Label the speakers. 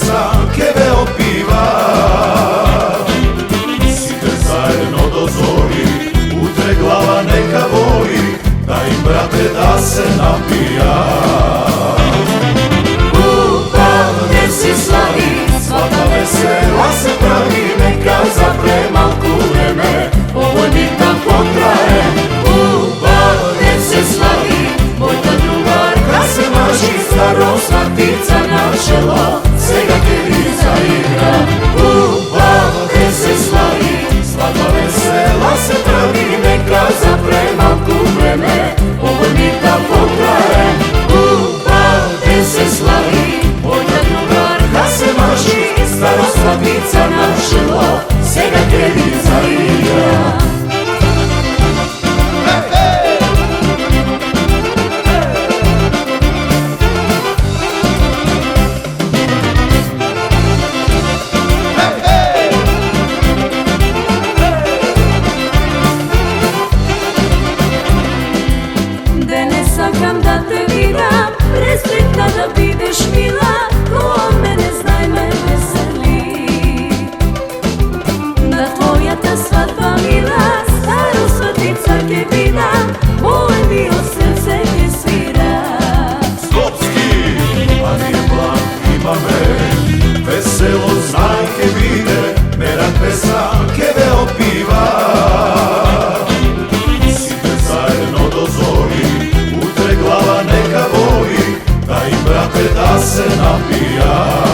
Speaker 1: pesanke veo piva. Site zajedno do zori, utre glava neka boli, da im brate da se napija.
Speaker 2: Gde si slavi,
Speaker 1: Svaka vesela se pravi, neka za premalku vreme, ovo nikad potraje.
Speaker 2: gde se slavi,
Speaker 1: Mojta drugarka se maži, starosna ptica na čelo, svega Kerica igra. Gde se slavi, svaka vesela se pravi, neka za premalku vreme, ovo nikad potraje.
Speaker 2: gde se slavi,
Speaker 1: Mojta drugarka se maži, starosna ptica na čelo, svega Kerica igra.
Speaker 2: Sakam da te vidim, presretna da budeš mila, ko mene znaj me veseli. Da tvoja ta svadba mila, staru svadnica ke vidim, moje bio srce ke svira.
Speaker 1: Skopski, a nije plan, ima me, veselo znajke vide, merak pesanke veo piva. Site zajedno do zori, utre glava neka boli, da im brate da se napija.